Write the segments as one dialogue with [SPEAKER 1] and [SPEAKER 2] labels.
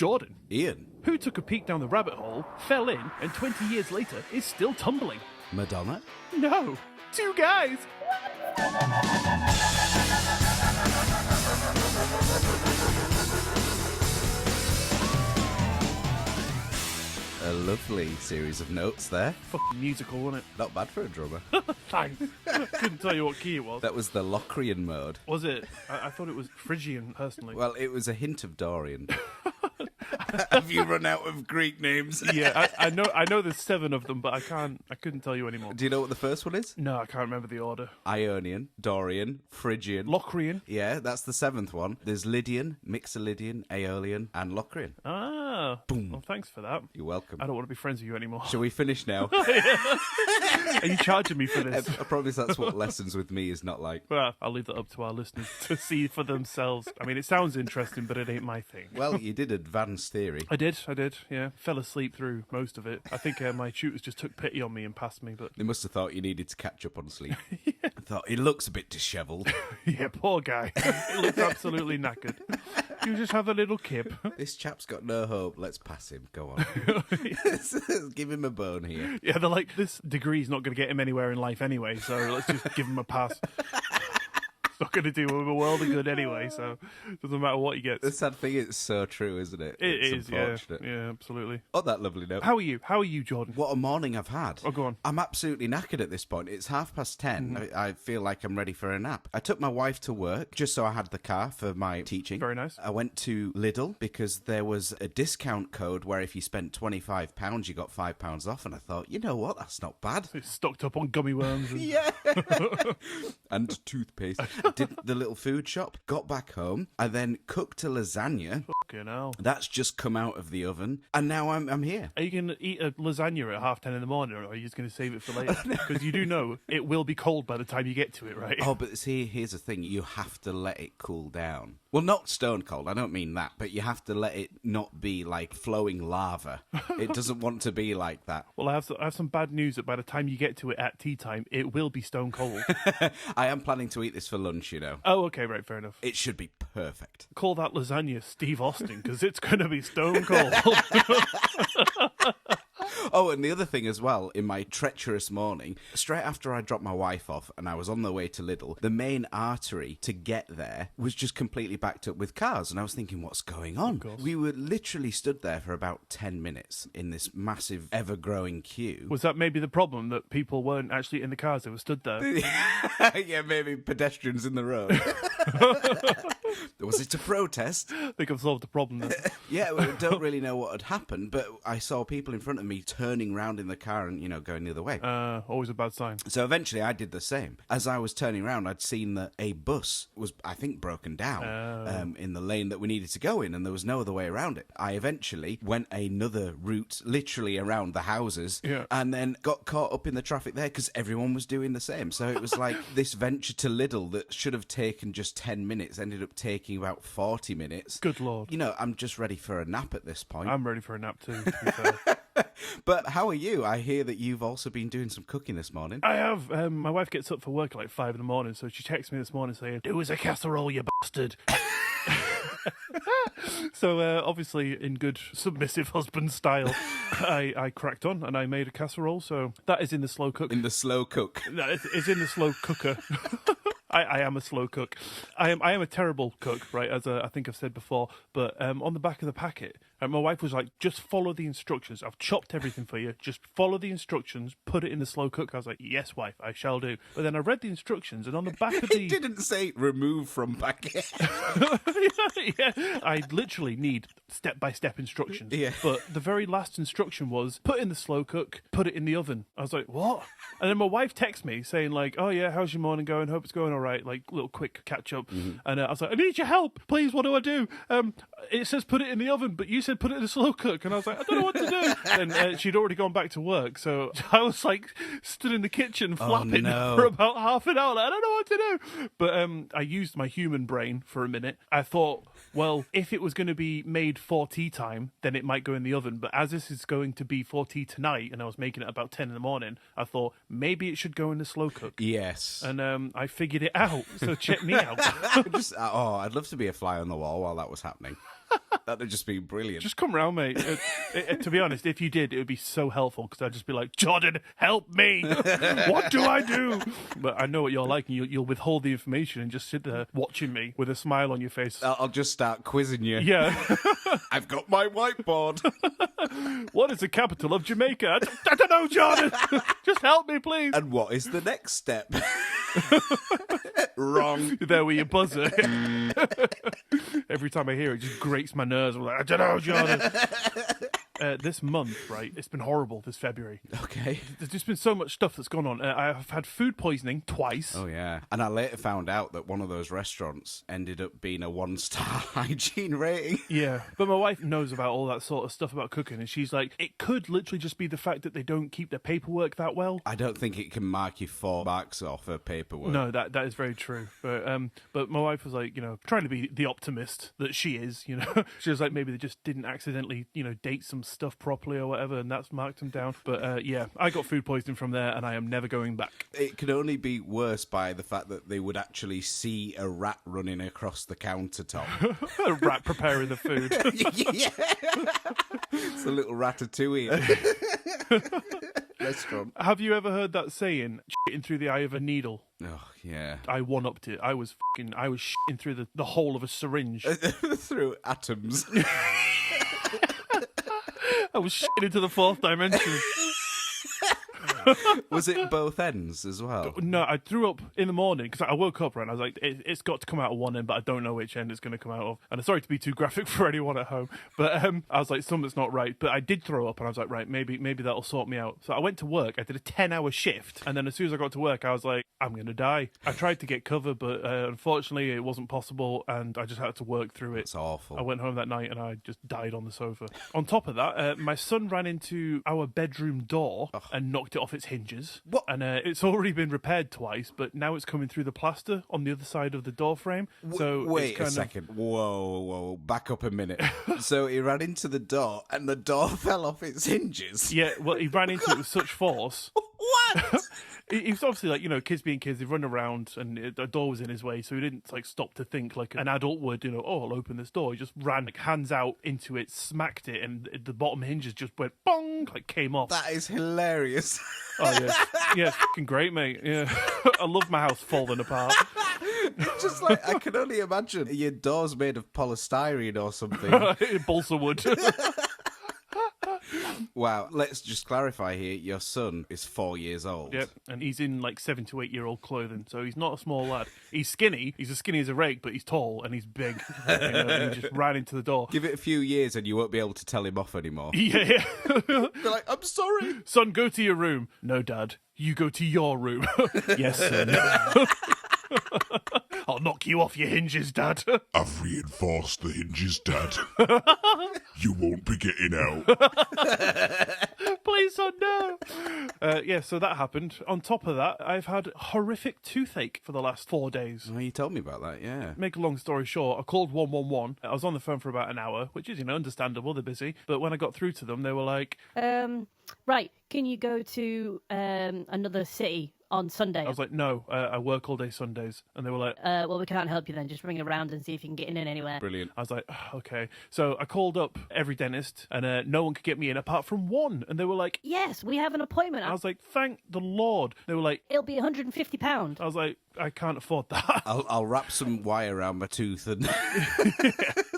[SPEAKER 1] Jordan.
[SPEAKER 2] Iain.
[SPEAKER 1] Who took a peek down the rabbit hole, fell in, and 20 years later is still tumbling?
[SPEAKER 2] Madonna.
[SPEAKER 1] No. Two guys.
[SPEAKER 2] A lovely series of notes there.
[SPEAKER 1] Fucking musical, wasn't
[SPEAKER 2] Not bad for a drummer.
[SPEAKER 1] it? Thanks. Couldn't tell you what key it was.
[SPEAKER 2] That was the Locrian mode.
[SPEAKER 1] Was it? I thought it was Phrygian, personally.
[SPEAKER 2] Well, it was a hint of Dorian. Have you run out of Greek names?
[SPEAKER 1] Yeah, I know there's 7 of them, but I couldn't tell you anymore.
[SPEAKER 2] Do you know what the first one is?
[SPEAKER 1] No, I can't remember the order.
[SPEAKER 2] Ionian, Dorian, Phrygian.
[SPEAKER 1] Locrian.
[SPEAKER 2] Yeah, that's the 7th one. There's Lydian, Mixolydian, Aeolian, and Locrian.
[SPEAKER 1] Ah.
[SPEAKER 2] Boom.
[SPEAKER 1] Well, thanks for that.
[SPEAKER 2] You're welcome.
[SPEAKER 1] I don't want to be friends with you anymore.
[SPEAKER 2] Shall we finish now?
[SPEAKER 1] Are you charging me for this?
[SPEAKER 2] I promise that's what lessons with me is not like.
[SPEAKER 1] Well, I'll leave that up to our listeners to see for themselves. I mean, it sounds interesting, but it ain't my thing.
[SPEAKER 2] Well, you did advanced theory.
[SPEAKER 1] I did, yeah. Fell asleep through most of it. I think my tutors just took pity on me and passed me, but...
[SPEAKER 2] They must have thought you needed to catch up on sleep. I thought, he looks a bit dishevelled.
[SPEAKER 1] Yeah, poor guy. He looks absolutely knackered. You just have a little kip.
[SPEAKER 2] This chap's got no hope. Let's pass him. Go on. Give him a bone here.
[SPEAKER 1] Yeah, they're like, this degree's not going to get him anywhere in life anyway, so let's just give him a pass. It's not going to do him a world of good anyway, so it doesn't matter what he gets.
[SPEAKER 2] The sad thing is, it's so true, isn't it?
[SPEAKER 1] It's
[SPEAKER 2] unfortunate.
[SPEAKER 1] Yeah, absolutely.
[SPEAKER 2] On that lovely note.
[SPEAKER 1] How are you, Jordan?
[SPEAKER 2] What a morning I've had.
[SPEAKER 1] Oh, go on.
[SPEAKER 2] I'm absolutely knackered at this point. It's 10:30.
[SPEAKER 1] Mm-hmm.
[SPEAKER 2] I feel like I'm ready for a nap. I took my wife to work just so I had the car for my teaching.
[SPEAKER 1] Very nice.
[SPEAKER 2] I went to Lidl because there was a discount code where if you spent £25, you got £5 off. And I thought, you know what? That's not bad.
[SPEAKER 1] It's stocked up on gummy worms. And...
[SPEAKER 2] Yeah. And toothpaste. Did the little food shop, got back home, I then cooked a lasagna.
[SPEAKER 1] Fucking hell.
[SPEAKER 2] That's just come out of the oven, and now I'm here.
[SPEAKER 1] Are you going to eat a lasagna at 10:30 in the morning, or are you just going to save it for later? Because you do know it will be cold by the time you get to it, right?
[SPEAKER 2] Oh, but see, here's the thing. You have to let it cool down. Well, not stone cold, I don't mean that, but you have to let it not be like flowing lava. It doesn't want to be like that.
[SPEAKER 1] Well, I have some bad news that by the time you get to it at tea time, it will be stone cold.
[SPEAKER 2] I am planning to eat this for lunch, you know.
[SPEAKER 1] Oh, okay, right, fair enough.
[SPEAKER 2] It should be perfect.
[SPEAKER 1] Call that lasagna Steve Austin, because it's going to be stone cold.
[SPEAKER 2] Oh, and the other thing as well, in my treacherous morning, straight after I dropped my wife off and I was on the way to Lidl, the main artery to get there was just completely backed up with cars. And I was thinking, what's going on? We were literally stood there for about 10 minutes in this massive, ever-growing queue.
[SPEAKER 1] Was that maybe the problem, that people weren't actually in the cars, they were stood there?
[SPEAKER 2] Yeah, maybe pedestrians in the road. Was it a protest?
[SPEAKER 1] I think I've solved the problem then.
[SPEAKER 2] Yeah, we don't really know what had happened, but I saw people in front of me turning round in the car and, going the other way.
[SPEAKER 1] Always a bad sign.
[SPEAKER 2] So eventually I did the same. As I was turning around, I'd seen that a bus was, I think, broken down in the lane that we needed to go in, and there was no other way around it. I eventually went another route, literally around the houses, and then got caught up in the traffic there because everyone was doing the same. So it was like this venture to Lidl that should have taken just 10 minutes ended up taking about 40 minutes.
[SPEAKER 1] Good Lord.
[SPEAKER 2] I'm just ready for a nap at this point.
[SPEAKER 1] I'm ready for a nap too, to be fair.
[SPEAKER 2] But how are you? I hear that you've also been doing some cooking this morning.
[SPEAKER 1] I have. My wife gets up for work at like 5 in the morning, so she texts me this morning saying, "Do us a casserole, you bastard." So obviously in good submissive husband style, I cracked on and I made a casserole. So that is in the slow cook.
[SPEAKER 2] In the slow cook.
[SPEAKER 1] No, it's in the slow cooker. I am a slow cook. I am a terrible cook, right, as I think I've said before. But on the back of the packet, my wife was like, just follow the instructions. I've chopped everything for you. Just follow the instructions, put it in the slow cook. I was like, yes, wife, I shall do. But then I read the instructions, and on the back of the...
[SPEAKER 2] It didn't say remove from packet.
[SPEAKER 1] Yeah, I literally need step-by-step instructions.
[SPEAKER 2] Yeah.
[SPEAKER 1] But the very last instruction was, put in the slow cook, put it in the oven. I was like, what? And then my wife texts me saying like, oh yeah, how's your morning going? Hope it's going all right. Like, little quick catch-up. Mm-hmm. And I was like, I need your help. Please, what do I do? It says put it in the oven, but you said put it in the slow cook. And I was like, I don't know what to do. And she'd already gone back to work. So I was like stood in the kitchen flapping for about half an hour. Like, I don't know what to do. But I used my human brain for a minute. I thought, well, if it was going to be made for tea time, then it might go in the oven. But as this is going to be for tea tonight, and I was making it about 10 in the morning, I thought maybe it should go in the slow cook.
[SPEAKER 2] Yes.
[SPEAKER 1] And I figured it out. So check me out.
[SPEAKER 2] I'd love to be a fly on the wall while that was happening. That'd just be brilliant.
[SPEAKER 1] Just come round, mate. To be honest, if you did, it would be so helpful because I'd just be like, Jordan, help me. What do I do? But I know what you're like, and you'll withhold the information and just sit there watching me with a smile on your face.
[SPEAKER 2] I'll just start quizzing you.
[SPEAKER 1] Yeah.
[SPEAKER 2] I've got my whiteboard.
[SPEAKER 1] What is the capital of Jamaica? I don't know, Jordan. Just help me, please.
[SPEAKER 2] And what is the next step? Wrong.
[SPEAKER 1] There with your buzzer. Every time I hear it, it just grates my nerves. I'm like, I don't know, Jordan. This month, right, it's been horrible this February.
[SPEAKER 2] Okay.
[SPEAKER 1] There's just been so much stuff that's gone on. I've had food poisoning twice.
[SPEAKER 2] Oh, yeah. And I later found out that one of those restaurants ended up being a 1-star hygiene rating.
[SPEAKER 1] Yeah, but my wife knows about all that sort of stuff about cooking, and she's like, it could literally just be the fact that they don't keep their paperwork that well.
[SPEAKER 2] I don't think it can mark you 4 marks off her paperwork.
[SPEAKER 1] No, that is very true. But my wife was like, trying to be the optimist that she is, She was like, maybe they just didn't accidentally, date some stuff properly or whatever, and that's marked them down. But yeah, I got food poisoning from there, and I am never going back.
[SPEAKER 2] It could only be worse by the fact that they would actually see a rat running across the countertop.
[SPEAKER 1] A rat preparing the food.
[SPEAKER 2] Yeah. It's a little ratatouille restaurant.
[SPEAKER 1] Have you ever heard that saying, shitting through the eye of a needle?
[SPEAKER 2] Oh, yeah.
[SPEAKER 1] I one-upped it. I was shitting through the hole of a syringe.
[SPEAKER 2] Through atoms.
[SPEAKER 1] I was shitting into the 4th dimension.
[SPEAKER 2] Was it both ends as well?
[SPEAKER 1] No, I threw up in the morning because I woke up, right, and I was like, it's got to come out of one end, but I don't know which end it's going to come out of. And I'm sorry to be too graphic for anyone at home, but I was like, something's not right. But I did throw up, and I was like, right, maybe that'll sort me out. So I went to work. I did a 10-hour shift, and then as soon as I got to work, I was like, I'm going to die. I tried to get cover, but unfortunately it wasn't possible, and I just had to work through it.
[SPEAKER 2] It's awful.
[SPEAKER 1] I went home that night, and I just died on the sofa. On top of that, my son ran into our bedroom door and knocked it off its hinges.
[SPEAKER 2] What?
[SPEAKER 1] And it's already been repaired twice, but now it's coming through the plaster on the other side of the door frame. So
[SPEAKER 2] wait
[SPEAKER 1] it's kind
[SPEAKER 2] a second. Whoa. Back up a minute. So he ran into the door and the door fell off its hinges?
[SPEAKER 1] Yeah, well, he ran into it with such force.
[SPEAKER 2] What?
[SPEAKER 1] He was obviously like, kids being kids, they run around and the door was in his way, so he didn't stop to think like an adult would, I'll open this door. He just ran hands out into it, smacked it, and the bottom hinges just went bong, came off.
[SPEAKER 2] That is hilarious.
[SPEAKER 1] Oh, yeah. Yeah, fucking great, mate. Yeah. I love my house falling apart.
[SPEAKER 2] Just I can only imagine your door's made of polystyrene or something.
[SPEAKER 1] Balsa wood.
[SPEAKER 2] Wow, let's just clarify here. Your son is 4 years old.
[SPEAKER 1] Yep, and he's in 7 to 8 year old clothing, so he's not a small lad. He's skinny. He's as skinny as a rake, but he's tall and he's big. And he just ran into the door.
[SPEAKER 2] Give it a few years and you won't be able to tell him off anymore.
[SPEAKER 1] Yeah.
[SPEAKER 2] They're like, I'm sorry.
[SPEAKER 1] Son, go to your room. No, Dad. You go to your room. Yes, son. I'll knock you off your hinges, Dad.
[SPEAKER 3] I've reinforced the hinges, Dad. You won't be getting out.
[SPEAKER 1] Please, son, no. Yeah, so that happened. On top of that, I've had horrific toothache for the last 4 days.
[SPEAKER 2] Oh, you told me about that, yeah.
[SPEAKER 1] Make a long story short, I called 111. I was on the phone for about an hour, which is, understandable. They're busy. But when I got through to them, they were like...
[SPEAKER 4] Right, can you go to another city on Sunday?
[SPEAKER 1] I was like, no, I work all day Sundays. And they were like...
[SPEAKER 4] well, we can't help you then. Just ring around and see if you can get in anywhere.
[SPEAKER 2] Brilliant.
[SPEAKER 1] I was like, okay. So I called up every dentist, and no one could get me in apart from one. And they were like...
[SPEAKER 4] Yes, we have an appointment.
[SPEAKER 1] I was like, thank the Lord. They were like...
[SPEAKER 4] It'll be £150.
[SPEAKER 1] I was like, I can't afford that.
[SPEAKER 2] I'll wrap some wire around my tooth and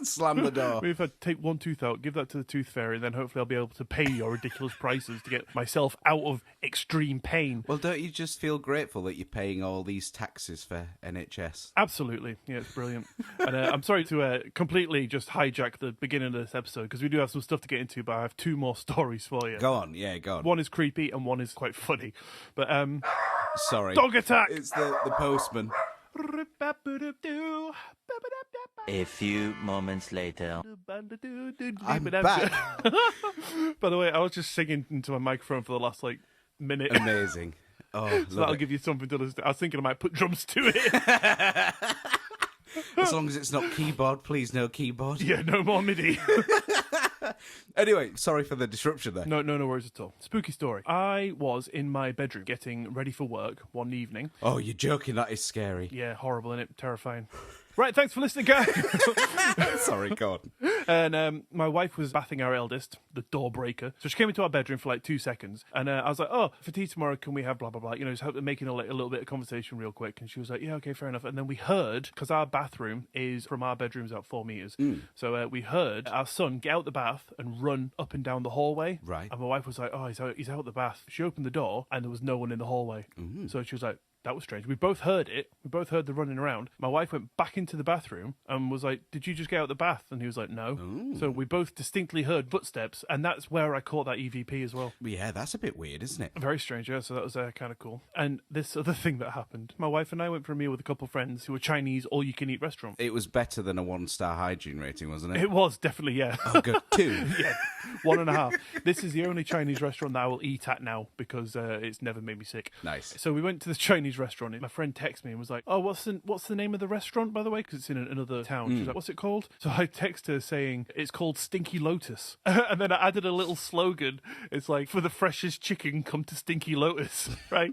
[SPEAKER 2] slam the door.
[SPEAKER 1] Maybe if I take one tooth out, give that to the tooth fairy, then hopefully I'll be able to pay your ridiculous prices to get myself out of extreme pain.
[SPEAKER 2] Well, don't you just feel grateful that you're paying all these taxes for NHS?
[SPEAKER 1] Absolutely. Yeah, it's brilliant. And I'm sorry to completely just hijack the beginning of this episode, because we do have some stuff to get into, but I have 2 more stories for you.
[SPEAKER 2] Go on, yeah, go on.
[SPEAKER 1] One is creepy and one is quite funny. But,
[SPEAKER 2] Sorry.
[SPEAKER 1] dog attack!
[SPEAKER 2] It's the postman.
[SPEAKER 5] A few moments later.
[SPEAKER 2] I'm back.
[SPEAKER 1] By the way, I was just singing into my microphone for the last, minute.
[SPEAKER 2] Amazing. Oh,
[SPEAKER 1] So that'll give you something to listen to. I was thinking I might put drums to it.
[SPEAKER 2] As long as it's not keyboard, please, no keyboard.
[SPEAKER 1] Yeah, no more MIDI.
[SPEAKER 2] Anyway, sorry for the disruption there.
[SPEAKER 1] No worries at all. Spooky story. I was in my bedroom getting ready for work one evening.
[SPEAKER 2] Oh, you're joking. That is scary.
[SPEAKER 1] Yeah, horrible, innit? Terrifying. Right, thanks for listening, guys.
[SPEAKER 2] Sorry, God.
[SPEAKER 1] And my wife was bathing our eldest, the door breaker. So she came into our bedroom for like 2 seconds. And I was like, oh, for tea tomorrow, can we have blah, blah, blah? You know, just making a little bit of conversation real quick. And she was like, yeah, okay, fair enough. And then we heard, because our bathroom is from our bedrooms out 4 meters. So we heard our son get out the bath and run up and down the hallway.
[SPEAKER 2] Right.
[SPEAKER 1] And my wife was like, oh, he's out the bath. She opened the door and there was no one in the hallway. So she was like, that was strange. We both heard it. We both heard the running around. My wife went back into the bathroom and was like, did you just get out the bath? And he was like, no.
[SPEAKER 2] Ooh.
[SPEAKER 1] So we both distinctly heard footsteps, and that's where I caught that EVP as well.
[SPEAKER 2] Yeah, that's a bit weird, isn't it?
[SPEAKER 1] Very strange, yeah. So that was kind of cool. And this other thing that happened, my wife and I went for a meal with a couple of friends who were Chinese all-you-can-eat restaurant.
[SPEAKER 2] It was better than a 1-star hygiene rating, wasn't it?
[SPEAKER 1] It was, definitely, yeah.
[SPEAKER 2] Oh, good. 2.
[SPEAKER 1] Yeah, 1.5. This is the only Chinese restaurant that I will eat at now because it's never made me sick.
[SPEAKER 2] Nice.
[SPEAKER 1] So we went to the Chinese restaurant. My friend texted me and was like, oh, what's the name of the restaurant, by the way? Because it's in another town. She's like, what's it called? So I text her saying, it's called Stinky Lotus. And then I added a little slogan. It's like, for the freshest chicken, come to Stinky Lotus, right?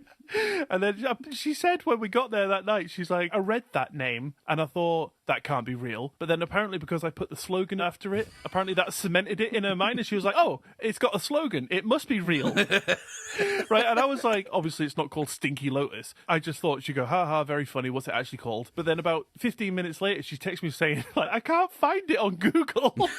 [SPEAKER 1] And then she said when we got there that night, she's like, I read that name and I thought, that can't be real. But then apparently because I put the slogan after it, apparently that cemented it in her mind. And she was like, oh, it's got a slogan. It must be real. Right? And I was like, obviously it's not called Stinky Lotus. I just thought she'd go, ha ha, very funny. What's it actually called? But then about 15 minutes later, she texts me saying, like, I can't find it on Google.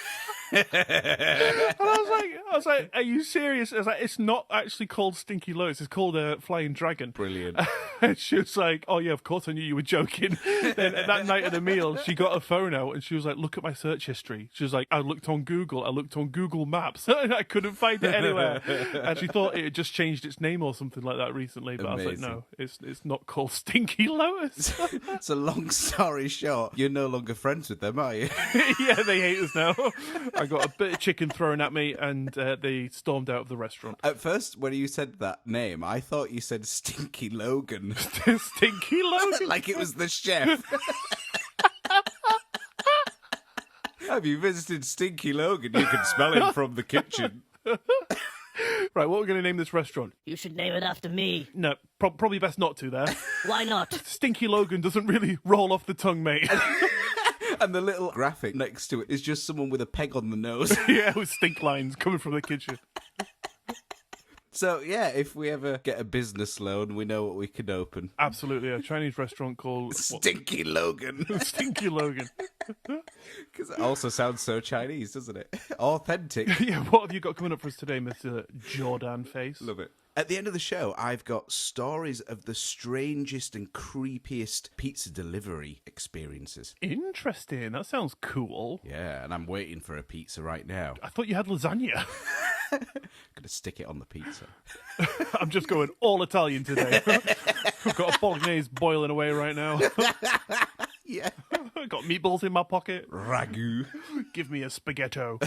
[SPEAKER 1] And I was like, are you serious? I was like, it's not actually called Stinky Lotus. It's called a Flying Dragon.
[SPEAKER 2] Brilliant.
[SPEAKER 1] And she was like, oh yeah, of course I knew you were joking. Then that night at the meal, she got her phone out and she was like, look at my search history. She was like, I looked on Google. I looked on Google Maps. And I couldn't find it anywhere. And she thought it had just changed its name or something like that recently. But
[SPEAKER 2] Amazing.
[SPEAKER 1] I was like, no, it's not called Stinky Lotus.
[SPEAKER 2] It's a long story short. You're no longer friends with them, are you?
[SPEAKER 1] Yeah, they hate us now. I got a bit of chicken thrown at me and they stormed out of the restaurant.
[SPEAKER 2] At first, when you said that name, I thought you said Stinky Logan.
[SPEAKER 1] Stinky Logan?
[SPEAKER 2] Like it was the chef. Have you visited Stinky Logan? You can smell him from the kitchen.
[SPEAKER 1] Right, what are we going to name this restaurant?
[SPEAKER 4] You should name it after me.
[SPEAKER 1] No, probably best not to there.
[SPEAKER 4] Why not?
[SPEAKER 1] Stinky Logan doesn't really roll off the tongue, mate.
[SPEAKER 2] And the little graphic next to it is just someone with a peg on the nose.
[SPEAKER 1] Yeah, with stink lines coming from the kitchen.
[SPEAKER 2] So, yeah, if we ever get a business loan, we know what we can open.
[SPEAKER 1] Absolutely, a Chinese restaurant called...
[SPEAKER 2] Stinky Logan.
[SPEAKER 1] Stinky Logan.
[SPEAKER 2] Because it also sounds so Chinese, doesn't it? Authentic.
[SPEAKER 1] Yeah, what have you got coming up for us today, Mr. Jordan Face?
[SPEAKER 2] Love it. At the end of the show, I've got stories of the strangest and creepiest pizza delivery experiences.
[SPEAKER 1] Interesting, that sounds cool.
[SPEAKER 2] Yeah, and I'm waiting for a pizza right now.
[SPEAKER 1] I thought you had lasagna.
[SPEAKER 2] Gonna stick it on the pizza.
[SPEAKER 1] I'm just going all Italian today. I've got a bolognese boiling away right now.
[SPEAKER 2] Yeah.
[SPEAKER 1] Got meatballs in my pocket.
[SPEAKER 2] Ragu.
[SPEAKER 1] Give me a spaghetto.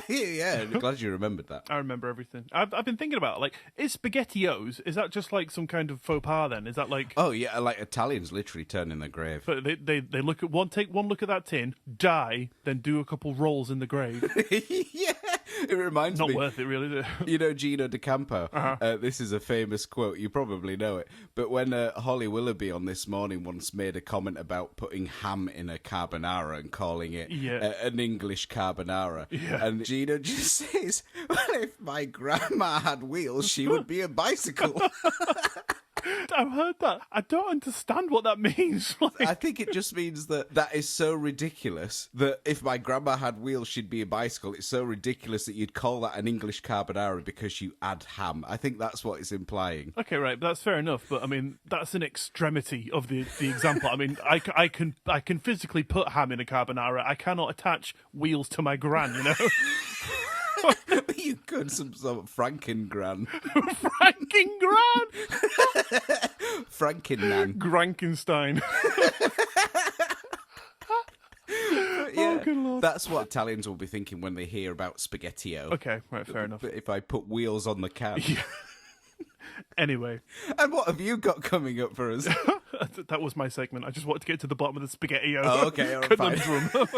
[SPEAKER 2] Yeah, glad you remembered that.
[SPEAKER 1] I remember everything. I've been thinking about it. Like, is SpaghettiOs, is that just like some kind of faux pas then? Is that like...
[SPEAKER 2] Oh, yeah, like Italians literally turn in their grave.
[SPEAKER 1] But they look at take one look at that tin, die, then do a couple rolls in the grave.
[SPEAKER 2] Yeah, it reminds me.
[SPEAKER 1] Not worth it, really, is it?
[SPEAKER 2] You know Gino D'Acampo?
[SPEAKER 1] Uh-huh.
[SPEAKER 2] This is a famous quote. You probably know it. But when Holly Willoughby on This Morning once made a comment about putting ham in a carbonara and calling it an English carbonara.
[SPEAKER 1] Yeah.
[SPEAKER 2] And Gino just says, well, if my grandma had wheels, she would be a bicycle.
[SPEAKER 1] I've heard that. I don't understand what that means. Like...
[SPEAKER 2] I think it just means that is so ridiculous that if my grandma had wheels, she'd be a bicycle. It's so ridiculous that you'd call that an English carbonara because you add ham. I think that's what it's implying.
[SPEAKER 1] Okay, right, that's fair enough. But I mean, that's an extremity of the example. I mean, I can physically put ham in a carbonara. I cannot attach wheels to my gran, you know.
[SPEAKER 2] You could some sort of Frankengran.
[SPEAKER 1] Frankengran?
[SPEAKER 2] Frankennan.
[SPEAKER 1] Grankenstein.
[SPEAKER 2] Yeah,
[SPEAKER 1] Oh, good Lord.
[SPEAKER 2] that's what Italians will be thinking when they hear about spaghettio.
[SPEAKER 1] Okay, right, fair enough.
[SPEAKER 2] But if I put wheels on the can.
[SPEAKER 1] Yeah. Anyway.
[SPEAKER 2] And what have you got coming up for us?
[SPEAKER 1] That was my segment. I just wanted to get to the bottom of the SpaghettiO.
[SPEAKER 2] Oh, okay, all right, fine.
[SPEAKER 1] conundrum.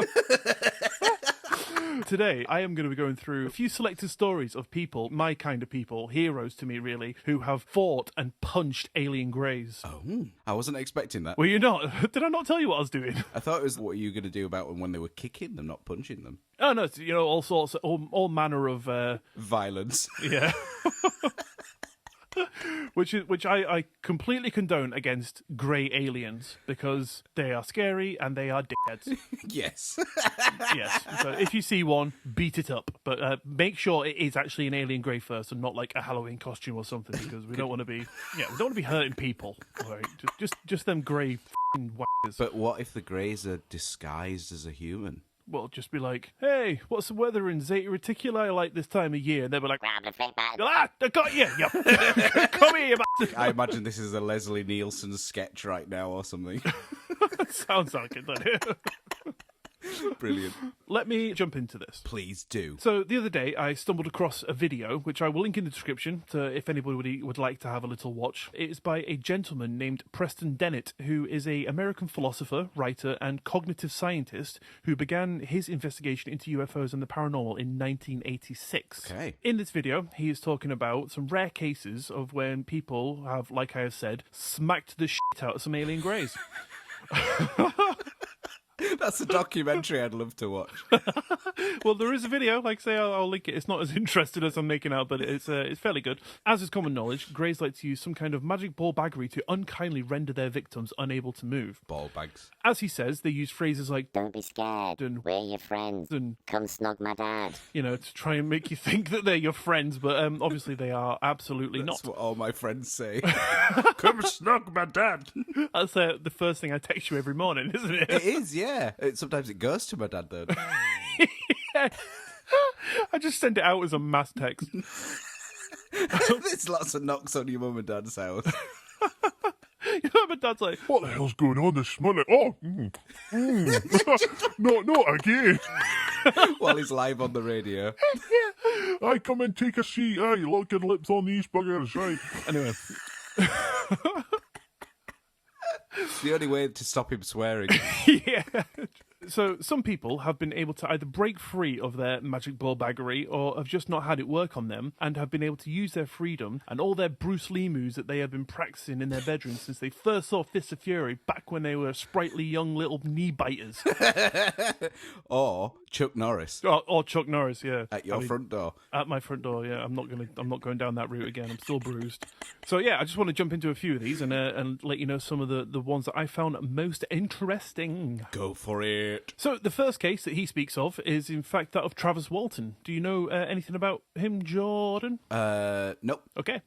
[SPEAKER 1] Today, I am going to be going through a few selected stories of people, my kind of people, heroes to me really, who have fought and punched alien greys.
[SPEAKER 2] Oh, I wasn't expecting that.
[SPEAKER 1] Were you not? Did I not tell you what I was doing?
[SPEAKER 2] I thought it was what you were going to do about when they were kicking them, not punching them.
[SPEAKER 1] Oh no, it's, all sorts, all manner of
[SPEAKER 2] Violence.
[SPEAKER 1] yeah. Which I completely condone against grey aliens because they are scary and they are dickheads.
[SPEAKER 2] Yes.
[SPEAKER 1] Yes. So if you see one, beat it up, but make sure it is actually an alien grey first and not like a Halloween costume or something, because we don't want to be hurting people. All right? Just them grey f***ing whackers.
[SPEAKER 2] But what if the greys are disguised as a human?
[SPEAKER 1] Well, just be like, hey, what's the weather in Zeta Reticuli like this time of year? And they'll be like, I got you. Yep. Come here, you bastard.
[SPEAKER 2] I imagine this is a Leslie Nielsen sketch right now or something.
[SPEAKER 1] Sounds like it, doesn't it?
[SPEAKER 2] Brilliant.
[SPEAKER 1] Let me jump into this.
[SPEAKER 2] Please do.
[SPEAKER 1] So the other day, I stumbled across a video, which I will link in the description if anybody would like to have a little watch. It is by a gentleman named Preston Dennett, who is an American philosopher, writer, and cognitive scientist who began his investigation into UFOs and the paranormal in 1986.
[SPEAKER 2] Okay.
[SPEAKER 1] In this video, he is talking about some rare cases of when people have, like I have said, smacked the shit out of some alien greys.
[SPEAKER 2] That's a documentary I'd love to watch.
[SPEAKER 1] Well, there is a video. Like I say, I'll link it. It's not as interesting as I'm making out, but it's fairly good. As is common knowledge, greys like to use some kind of magic ball baggery to unkindly render their victims unable to move.
[SPEAKER 2] Ball bags.
[SPEAKER 1] As he says, they use phrases like
[SPEAKER 6] "Don't be scared.
[SPEAKER 1] And-
[SPEAKER 6] We're your friends.
[SPEAKER 1] and,
[SPEAKER 6] Come snog my dad."
[SPEAKER 1] to try and make you think that they're your friends, but obviously they are absolutely
[SPEAKER 2] That's
[SPEAKER 1] not.
[SPEAKER 2] what all my friends say. Come snug my dad.
[SPEAKER 1] That's the first thing I text you every morning, isn't it?
[SPEAKER 2] It is, yeah. Sometimes it goes to my dad, though.
[SPEAKER 1] Yeah. I just send it out as a mass text.
[SPEAKER 2] There's lots of knocks on your mum and dad's house.
[SPEAKER 1] My dad's like,
[SPEAKER 3] What the hell's going on this morning? Oh, not again.
[SPEAKER 2] While he's live on the radio.
[SPEAKER 3] I come and take a seat. Aye, looking lips on these buggers, right?
[SPEAKER 1] anyway.
[SPEAKER 2] It's the only way to stop him swearing.
[SPEAKER 1] Yeah. So some people have been able to either break free of their magic ball baggery or have just not had it work on them and have been able to use their freedom and all their Bruce Lee moves that they have been practicing in their bedroom since they first saw Fists of Fury back when they were sprightly young little knee biters.
[SPEAKER 2] Or Chuck Norris.
[SPEAKER 1] Or Chuck Norris, yeah.
[SPEAKER 2] At your front door.
[SPEAKER 1] At my front door, yeah. I'm not going down that route again. I'm still bruised. So yeah, I just want to jump into a few of these and let you know some of the ones that I found most interesting.
[SPEAKER 2] Go for it.
[SPEAKER 1] So the first case that he speaks of is in fact that of Travis Walton. Do you know anything about him, Jordan?
[SPEAKER 2] Nope.
[SPEAKER 1] Okay.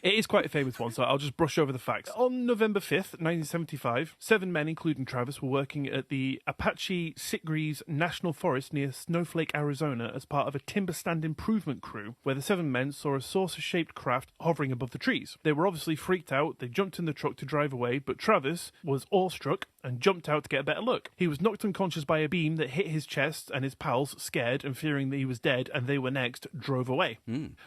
[SPEAKER 1] It is quite a famous one, so I'll just brush over the facts. On November 5th, 1975, 7 men, including Travis, were working at the Apache Sitgreaves National Forest near Snowflake, Arizona, as part of a timber stand improvement crew, where the 7 men saw a saucer-shaped craft hovering above the trees. They were obviously freaked out. They jumped in the truck to drive away, but Travis was awestruck and jumped out to get a better look. He was knocked unconscious by a beam that hit his chest, and his pals, scared and fearing that he was dead and they were next, drove away.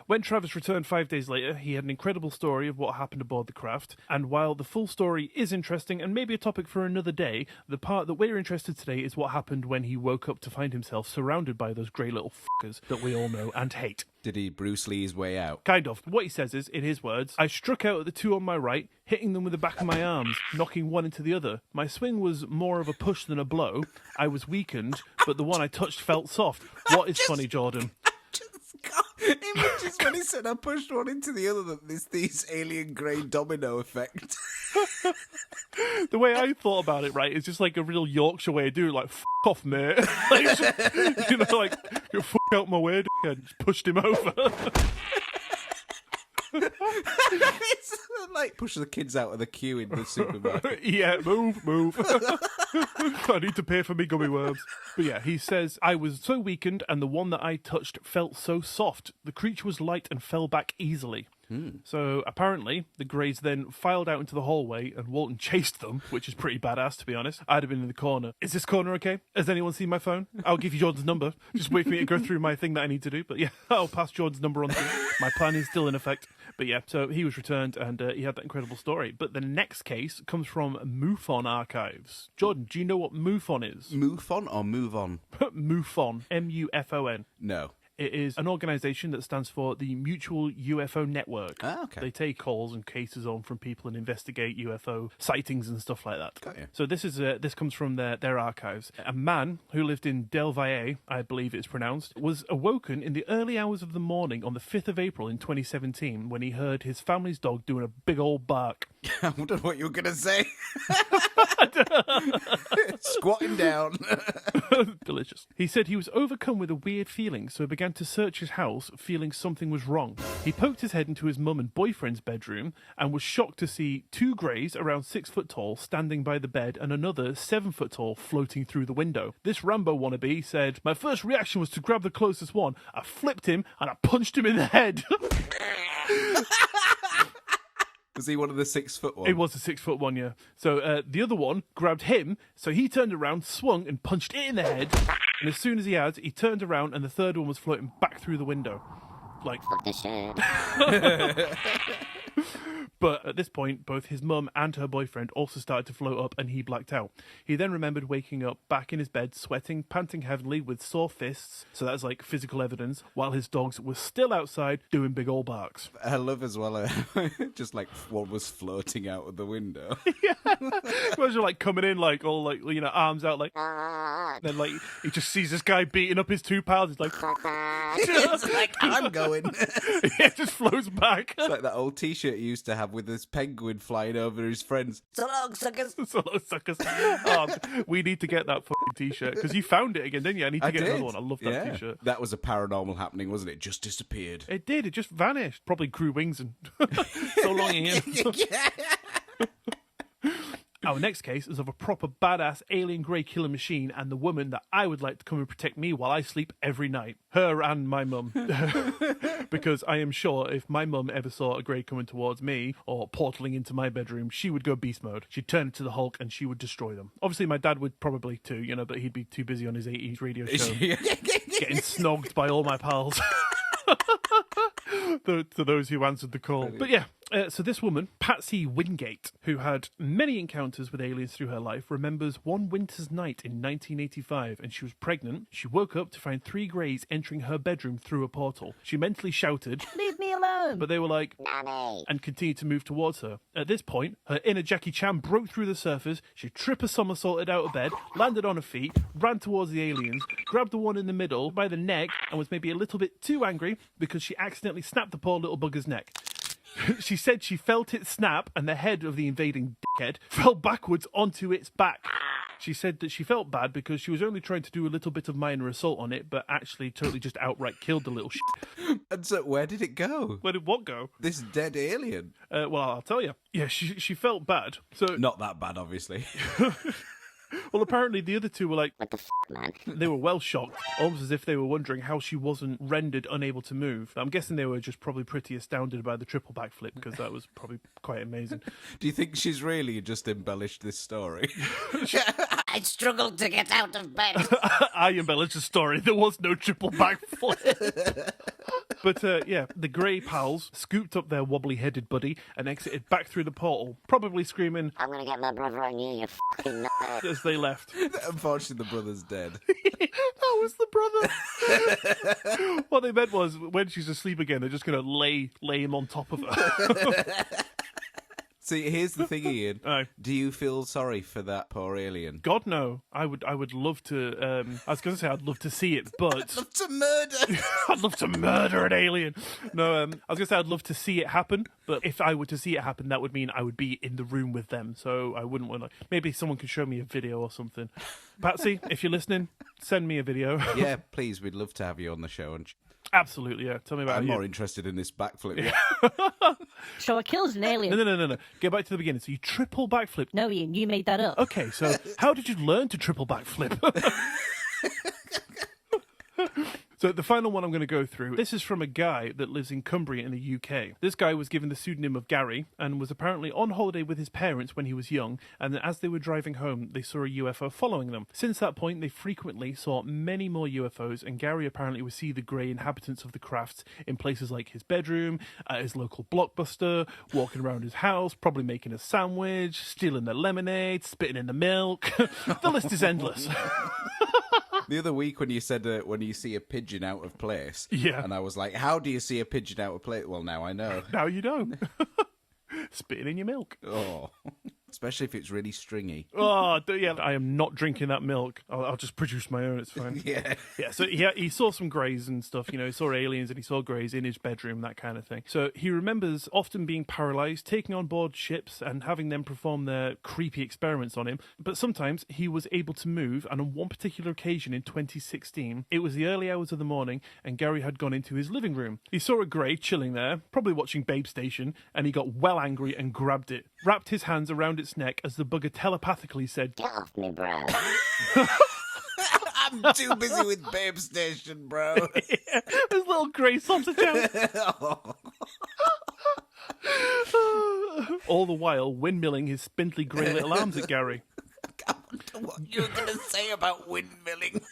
[SPEAKER 1] When Travis returned 5 days later, he had an incredible story of what happened aboard the craft, and while the full story is interesting and maybe a topic for another day, the part that we're interested today is what happened when he woke up to find himself surrounded by those grey little fuckers that we all know and hate.
[SPEAKER 2] Did he Bruce Lee his way out?
[SPEAKER 1] Kind of. What he says is, in his words, I struck out at the 2 on my right, hitting them with the back of my arms, knocking one into the other. My swing was more of a push than a blow. I was weakened, but the one I touched felt soft. What is funny, Jordan?
[SPEAKER 2] Images when he said I pushed one into the other, that there's these alien grey domino effect.
[SPEAKER 1] The way I thought about it, right, is just like a real Yorkshire way of doing it, like, f*** off, mate. Like, just, like, f*** out my way, and just pushed him over.
[SPEAKER 2] It's like push the kids out of the queue in the supermarket.
[SPEAKER 1] Yeah, move. I need to pay for me gummy worms. But yeah, he says, I was so weakened and the one that I touched felt so soft. The creature was light and fell back easily. So apparently the Greys then filed out into the hallway and Walton chased them, which is pretty badass, to be honest. I'd have been in the corner. Is this corner okay? Has anyone seen my phone? I'll give you Jordan's number. Just wait for me to go through my thing that I need to do. But yeah, I'll pass Jordan's number on to you. My plan is still in effect. But yeah, so he was returned and he had that incredible story. But the next case comes from MUFON archives. Jordan, do you know what MUFON is?
[SPEAKER 2] MUFON or move on?
[SPEAKER 1] MUFON. MUFON.
[SPEAKER 2] No.
[SPEAKER 1] It is an organisation that stands for the Mutual UFO Network.
[SPEAKER 2] Ah, okay.
[SPEAKER 1] They take calls and cases on from people and investigate UFO sightings and stuff like that.
[SPEAKER 2] Got you.
[SPEAKER 1] So this comes from their archives. A man who lived in Del Valle, I believe it's pronounced, was awoken in the early hours of the morning on the 5th of April in 2017 when he heard his family's dog doing a big old bark.
[SPEAKER 2] I wondered what you were going to say. Squatting down.
[SPEAKER 1] Delicious. He said he was overcome with a weird feeling, so began to search his house, feeling something was wrong. He poked his head into his mum and boyfriend's bedroom and was shocked to see 2 greys around 6 foot tall standing by the bed and another 7 foot tall floating through the window. This Rambo wannabe said, "My first reaction was to grab the closest one. I flipped him and I punched him in the head."
[SPEAKER 2] Was he one of the 6 foot ones?
[SPEAKER 1] It was a 6 foot one, yeah. So the other one grabbed him, so he turned around, swung, and punched it in the head. And as soon as he turned around, and the third one was floating back through the window. Like,
[SPEAKER 6] Fuck this shit.
[SPEAKER 1] But at this point, both his mum and her boyfriend also started to float up and he blacked out. He then remembered waking up back in his bed, sweating, panting heavily with sore fists, so that's like physical evidence, while his dogs were still outside doing big old barks.
[SPEAKER 2] I love as well, just like one was floating out of the window.
[SPEAKER 1] Imagine like coming in like all like, you know, arms out like, then like he just sees this guy beating up his 2 pals. He's like,
[SPEAKER 2] It's like, I'm going.
[SPEAKER 1] yeah, just floats back.
[SPEAKER 2] It's like that old T-shirt he used to have with this penguin flying over his friends. So long, suckers.
[SPEAKER 1] So suckers. Oh, we need to get that fucking T-shirt because you found it again, didn't you? I need to get
[SPEAKER 2] did.
[SPEAKER 1] another one. I love that T-shirt.
[SPEAKER 2] That was a paranormal happening, wasn't it? Just disappeared.
[SPEAKER 1] It did. It just vanished. Probably grew wings and so long Iain. Our next case is of a proper badass alien grey killer machine and the woman that I would like to come and protect me while I sleep every night. Her and my mum. Because I am sure if my mum ever saw a grey coming towards me or portaling into my bedroom, she would go beast mode. She'd turn into the Hulk and she would destroy them. Obviously, my dad would probably too, you know, but he'd be too busy on his 80s radio show getting snogged by all my pals. To those who answered the call. But yeah, so this woman, Patsy Wingate, who had many encounters with aliens through her life, remembers one winter's night in 1985 and she was pregnant. She woke up to find 3 greys entering her bedroom through a portal. She mentally shouted,
[SPEAKER 4] "Leave me alone!"
[SPEAKER 1] but they were like,
[SPEAKER 6] Nanny.
[SPEAKER 1] and continued to move towards her. At this point, her inner Jackie Chan broke through the surface. She triple somersaulted out of bed, landed on her feet, ran towards the aliens, grabbed the one in the middle by the neck, and was maybe a little bit too angry because she accidentally snapped the poor little bugger's neck. She said she felt it snap and the head of the invading dickhead fell backwards onto its back. She said that she felt bad because she was only trying to do a little bit of minor assault on it, but actually totally just outright killed the little shit.
[SPEAKER 2] And so where did it go?
[SPEAKER 1] Where did what go?
[SPEAKER 2] This dead alien.
[SPEAKER 1] Well, I'll tell you. Yeah, she felt bad. So
[SPEAKER 2] Not that bad, obviously.
[SPEAKER 1] well, apparently the other two were like,
[SPEAKER 6] What the f, man?
[SPEAKER 1] they were well shocked, almost as if they were wondering how she wasn't rendered unable to move. I'm guessing they were just probably pretty astounded by the triple backflip because that was probably quite amazing.
[SPEAKER 2] Do you think she's really just embellished this story?
[SPEAKER 6] I struggled to get out of bed.
[SPEAKER 1] I embellished the story. There was no triple backflip. But yeah, the grey pals scooped up their wobbly-headed buddy and exited back through the portal, probably screaming
[SPEAKER 6] I'm gonna get my brother on you, you fucking nut.
[SPEAKER 1] as they left.
[SPEAKER 2] Unfortunately, the brother's dead.
[SPEAKER 1] That was the brother. What they meant was, when she's asleep again, they're just going to lay him on top of her.
[SPEAKER 2] See, here's the thing, Ian.
[SPEAKER 1] Aye.
[SPEAKER 2] Do you feel sorry for that poor alien?
[SPEAKER 1] God, no. I would love to. I was going to say I'd love to see it, but
[SPEAKER 2] To murder!
[SPEAKER 1] I'd love to murder an alien. No, I was going to say I'd love to see it happen, but if I were to see it happen, that would mean I would be in the room with them. So I wouldn't want to. Maybe someone could show me a video or something. Patsy, if you're listening, send me a video.
[SPEAKER 2] Yeah, please, we'd love to have you on the show. And
[SPEAKER 1] Absolutely, yeah. Tell me about
[SPEAKER 2] I'm
[SPEAKER 1] you.
[SPEAKER 2] more interested in this backflip.
[SPEAKER 4] So I killed an alien.
[SPEAKER 1] No. Get back to the beginning. So you triple backflip.
[SPEAKER 4] No, Ian, you made that up.
[SPEAKER 1] Okay, so how did you learn to triple backflip? So the final one I'm going to go through, this is from a guy that lives in Cumbria in the UK. This guy was given the pseudonym of Gary and was apparently on holiday with his parents when he was young, and as they were driving home, they saw a UFO following them. Since that point, they frequently saw many more UFOs, and Gary apparently would see the grey inhabitants of the crafts in places like his bedroom, at his local Blockbuster, walking around his house, probably making a sandwich, stealing their lemonade, spitting in the milk. The list is endless.
[SPEAKER 2] The other week when you said when you see a pigeon out of place,
[SPEAKER 1] Yeah.
[SPEAKER 2] and I was like, how do you see a pigeon out of place? Well, now I know.
[SPEAKER 1] Now you know. Spitting in your milk.
[SPEAKER 2] Oh, especially if it's really stringy.
[SPEAKER 1] Oh, yeah, I am not drinking that milk. I'll just produce my own, it's fine.
[SPEAKER 2] Yeah.
[SPEAKER 1] Yeah, so he saw some greys and stuff, he saw aliens and he saw greys in his bedroom, that kind of thing. So he remembers often being paralysed, taking on board ships and having them perform their creepy experiments on him. But sometimes he was able to move, and on one particular occasion in 2016, it was the early hours of the morning and Gary had gone into his living room. He saw a grey chilling there, probably watching Babe Station, and he got well angry and grabbed it, wrapped his hands around its neck as the bugger telepathically said,
[SPEAKER 6] Get off me, bro.
[SPEAKER 2] I'm too busy with Babe Station, bro.
[SPEAKER 1] yeah, this little grey sausage out. All the while windmilling his spindly grey little arms at Gary.
[SPEAKER 2] I wonder what you're going to say about windmilling.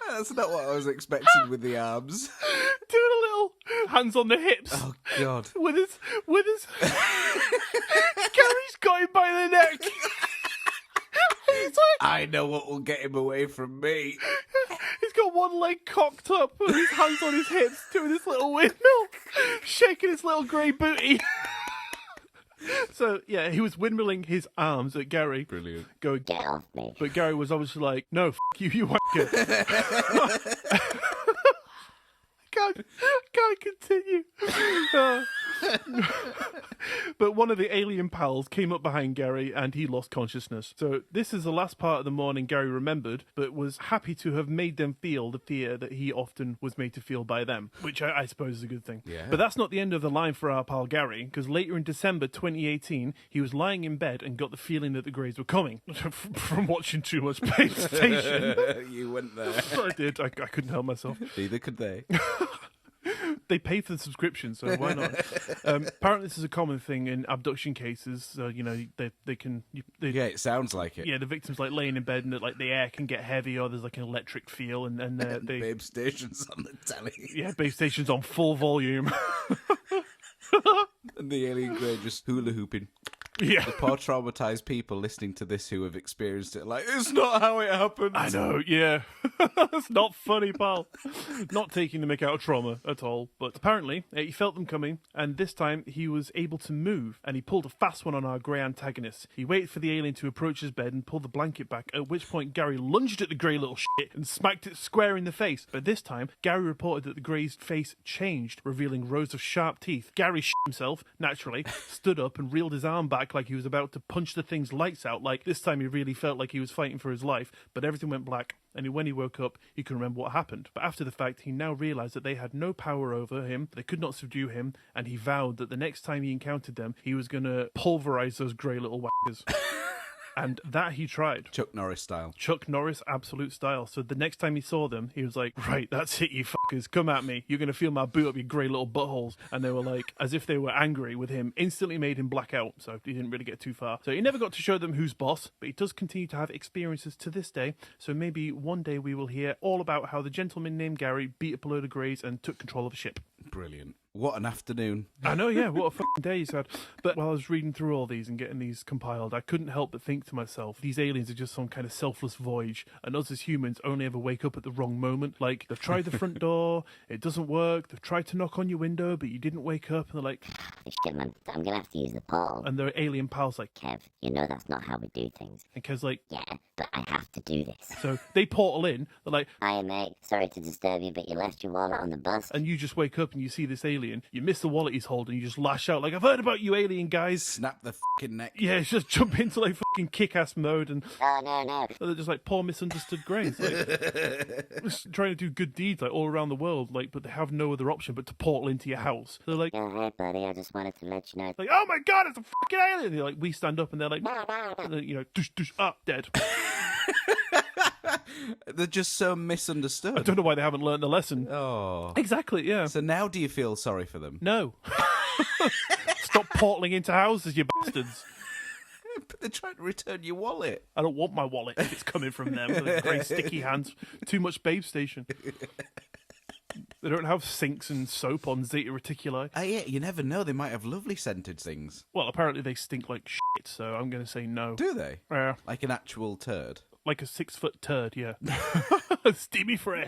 [SPEAKER 2] That's not what I was expecting with the arms.
[SPEAKER 1] Doing a little hands on the hips.
[SPEAKER 2] Oh, God.
[SPEAKER 1] With his Gary's got him by the neck. He's like,
[SPEAKER 2] I know what will get him away from me.
[SPEAKER 1] he's got one leg cocked up with his hands on his hips, doing this little windmill, shaking his little grey booty. So, yeah, he was windmilling his arms at Gary.
[SPEAKER 2] Brilliant.
[SPEAKER 1] Going,
[SPEAKER 6] Get off me.
[SPEAKER 1] but Gary was obviously like, no, you wanker. Can't continue. But one of the alien pals came up behind Gary and he lost consciousness. So this is the last part of the morning Gary remembered, but was happy to have made them feel the fear that he often was made to feel by them, which I suppose is a good thing.
[SPEAKER 2] Yeah.
[SPEAKER 1] But that's not the end of the line for our pal Gary, because later in December 2018, he was lying in bed and got the feeling that the Greys were coming from watching too much Babe Station.
[SPEAKER 2] You went there.
[SPEAKER 1] I did. I couldn't help myself.
[SPEAKER 2] Neither could they.
[SPEAKER 1] They pay for the subscription, so why not? Apparently, this is a common thing in abduction cases. They can.
[SPEAKER 2] Yeah, it sounds like it.
[SPEAKER 1] Yeah, the victim's like laying in bed, and like the air can get heavy, or there's like an electric feel, and they.
[SPEAKER 2] Babe Station's on the telly.
[SPEAKER 1] Yeah, base station's on full volume.
[SPEAKER 2] And the alien grey just hula hooping.
[SPEAKER 1] Yeah.
[SPEAKER 2] The poor traumatized people listening to this who have experienced it, like, it's not how it happened.
[SPEAKER 1] I know, yeah. It's not funny, pal. Not taking the mick out of trauma at all. But apparently, he felt them coming, and this time he was able to move, and he pulled a fast one on our grey antagonist. He waited for the alien to approach his bed and pull the blanket back, at which point Gary lunged at the grey little shit and smacked it square in the face. But this time, Gary reported that the grey's face changed, revealing rows of sharp teeth. Gary shit himself, naturally, stood up and reeled his arm back like he was about to punch the thing's lights out. Like, this time he really felt like he was fighting for his life, but everything went black, and when he woke up, he could remember what happened. But after the fact, he now realised that they had no power over him, they could not subdue him, and he vowed that the next time he encountered them, he was going to pulverise those grey little wackers. And that he tried.
[SPEAKER 2] Chuck Norris style.
[SPEAKER 1] Chuck Norris absolute style. So the next time he saw them, he was like, right, that's it, you fuckers. Come at me. You're going to feel my boot up your grey little buttholes. And they were like, as if they were angry with him, instantly made him black out. So he didn't really get too far. So he never got to show them who's boss, but he does continue to have experiences to this day. So maybe one day we will hear all about how the gentleman named Gary beat up a load of greys and took control of a ship.
[SPEAKER 2] Brilliant. What an afternoon.
[SPEAKER 1] I know, yeah, what a fucking day he's had. But while I was reading through all these and getting these compiled, I couldn't help but think to myself, these aliens are just some kind of selfless voyage, and us as humans only ever wake up at the wrong moment. Like, they've tried the front door, it doesn't work, they've tried to knock on your window, but you didn't wake up, and they're like...
[SPEAKER 6] Shit, man, I'm gonna have to use the portal.
[SPEAKER 1] And their alien pal's like...
[SPEAKER 6] Kev, you know that's not how we do things.
[SPEAKER 1] And Kev's like...
[SPEAKER 6] Yeah, but I have to do this.
[SPEAKER 1] So they portal in, they're like...
[SPEAKER 6] Hiya, mate. Sorry to disturb you, but you left your wallet on the bus.
[SPEAKER 1] And you just wake up and you see this alien, you miss the wallet he's holding, you just lash out like, I've heard about you alien guys.
[SPEAKER 2] Snap the fucking neck.
[SPEAKER 1] Yeah, it's just jump into like fucking kick-ass mode, and
[SPEAKER 6] No.
[SPEAKER 1] they're just like poor misunderstood greys, like just trying to do good deeds like all around the world, like, but they have no other option but to portal into your house. They're like,
[SPEAKER 6] Oh, hey, buddy, I just wanted to let you know.
[SPEAKER 1] like, oh my god, it's a fucking alien. And they're like, we stand up and they're like,
[SPEAKER 6] No.
[SPEAKER 1] and then, dush, dush, dead.
[SPEAKER 2] They're just so misunderstood.
[SPEAKER 1] I don't know why they haven't learned the lesson.
[SPEAKER 2] Oh.
[SPEAKER 1] Exactly, yeah.
[SPEAKER 2] So now do you feel sorry for them?
[SPEAKER 1] No. Stop portaling into houses, you bastards.
[SPEAKER 2] But they're trying to return your wallet.
[SPEAKER 1] I don't want my wallet if it's coming from them with their grey sticky hands. Too much Babe Station. They don't have sinks and soap on Zeta Reticuli.
[SPEAKER 2] Yeah, you never know. They might have lovely scented things.
[SPEAKER 1] Well, apparently they stink like shit, so I'm going to say no.
[SPEAKER 2] Do they?
[SPEAKER 1] Yeah.
[SPEAKER 2] Like an actual turd.
[SPEAKER 1] Like a 6-foot turd, yeah. Steamy fresh.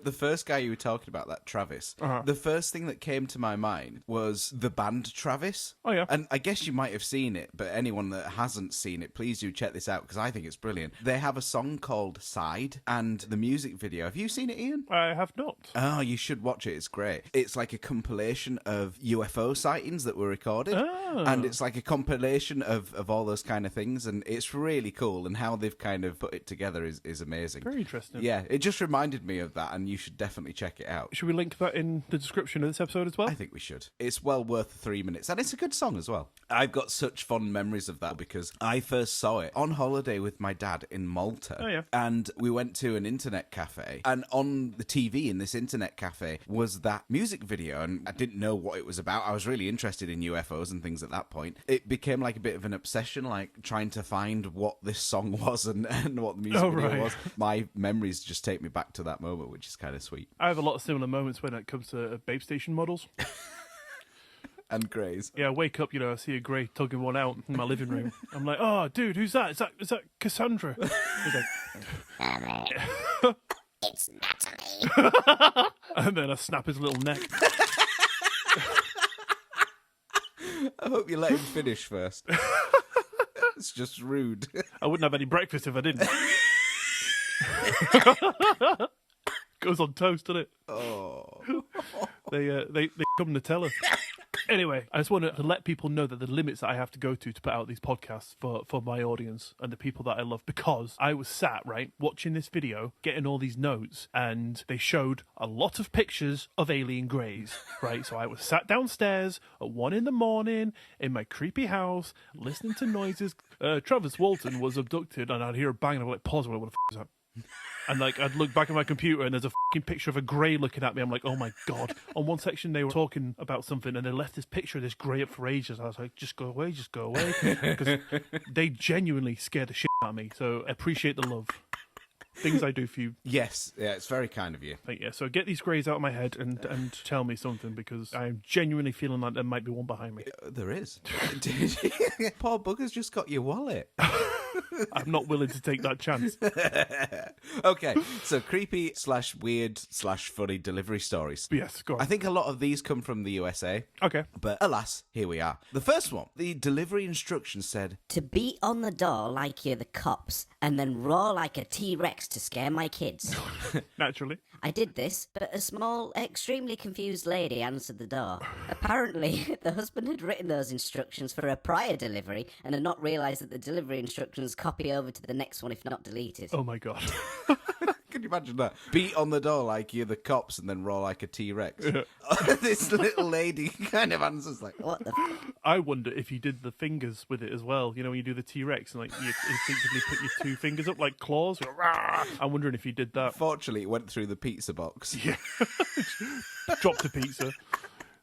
[SPEAKER 2] The first guy you were talking about, that Travis, the first thing that came to my mind was the band Travis.
[SPEAKER 1] Oh, yeah.
[SPEAKER 2] And I guess you might have seen it, but anyone that hasn't seen it, please do check this out, because I think it's brilliant. They have a song called Side, and the music video. Have you seen it, Ian?
[SPEAKER 1] I have not.
[SPEAKER 2] Oh, you should watch it. It's great. It's like a compilation of UFO sightings that were recorded.
[SPEAKER 1] Oh.
[SPEAKER 2] And it's like a compilation of all those kind of things, and it's really cool, and how they've kind of put it together is amazing.
[SPEAKER 1] Very interesting.
[SPEAKER 2] Yeah, it just reminded me of that, and you should definitely check it out.
[SPEAKER 1] Should we link that in the description of this episode as well?
[SPEAKER 2] I think we should. It's well worth 3 minutes, and it's a good song as well. I've got such fond memories of that because I first saw it on holiday with my dad in Malta.
[SPEAKER 1] Oh, yeah.
[SPEAKER 2] And we went to an internet cafe, and on the TV in this internet cafe was that music video, and I didn't know what it was about. I was really interested in UFOs and things at that point. It became like a bit of an obsession, like trying to find what this song was and what the music video was. My memories just take me back to that moment, which is kind of sweet.
[SPEAKER 1] I have a lot of similar moments when it comes to Babe Station models.
[SPEAKER 2] And greys.
[SPEAKER 1] Yeah, I wake up, I see a grey tugging one out in my living room. I'm like, oh, dude, who's that? Is that Cassandra? He's like,
[SPEAKER 6] It's Natalie.
[SPEAKER 1] and then I snap his little neck.
[SPEAKER 2] I hope you let him finish first. It's just rude.
[SPEAKER 1] I wouldn't have any breakfast if I didn't. Goes on toast, doesn't it?
[SPEAKER 2] Oh.
[SPEAKER 1] They come Nutella. Anyway, I just wanted to let people know that the limits that I have to go to put out these podcasts for my audience and the people that I love, because I was sat, right, watching this video, getting all these notes, and they showed a lot of pictures of alien greys, right? So I was sat downstairs at 1 a.m. in my creepy house, listening to noises. Travis Walton was abducted, and I'd hear a bang, and I'd like, pause, what the f*** is that? And like, I'd look back at my computer and there's a fucking picture of a grey looking at me. I'm like, oh my God. On one section, they were talking about something and they left this picture of this grey up for ages. I was like, just go away. Because they genuinely scared the shit out of me. So I appreciate the love. Things I do for you.
[SPEAKER 2] Yes, yeah, it's very kind of you.
[SPEAKER 1] But yeah, so get these greys out of my head and tell me something, because I'm genuinely feeling like there might be one behind me.
[SPEAKER 2] There is. Poor bugger's just got your wallet.
[SPEAKER 1] I'm not willing to take that chance.
[SPEAKER 2] Okay, so creepy / weird / funny delivery stories.
[SPEAKER 1] Yes, go on.
[SPEAKER 2] I think a lot of these come from the USA.
[SPEAKER 1] Okay.
[SPEAKER 2] But alas, here we are. The first one, the delivery instructions said,
[SPEAKER 7] To beat on the door like you're the cops, and then roar like a T-Rex to scare my kids.
[SPEAKER 1] Naturally.
[SPEAKER 7] I did this, but a small, extremely confused lady answered the door. Apparently, the husband had written those instructions for a prior delivery and had not realised that the delivery instructions copy over to the next one if not deleted.
[SPEAKER 1] Oh my God.
[SPEAKER 2] Can you imagine that? Beat on the door like you're the cops and then roar like a T-Rex. This little lady kind of answers like,
[SPEAKER 7] What the
[SPEAKER 1] I wonder if you did the fingers with it as well. You know, when you do the T-Rex and like you instinctively put your 2 fingers up like claws. I'm wondering if you did that.
[SPEAKER 2] Fortunately, it went through the pizza box.
[SPEAKER 1] Yeah. Dropped the pizza.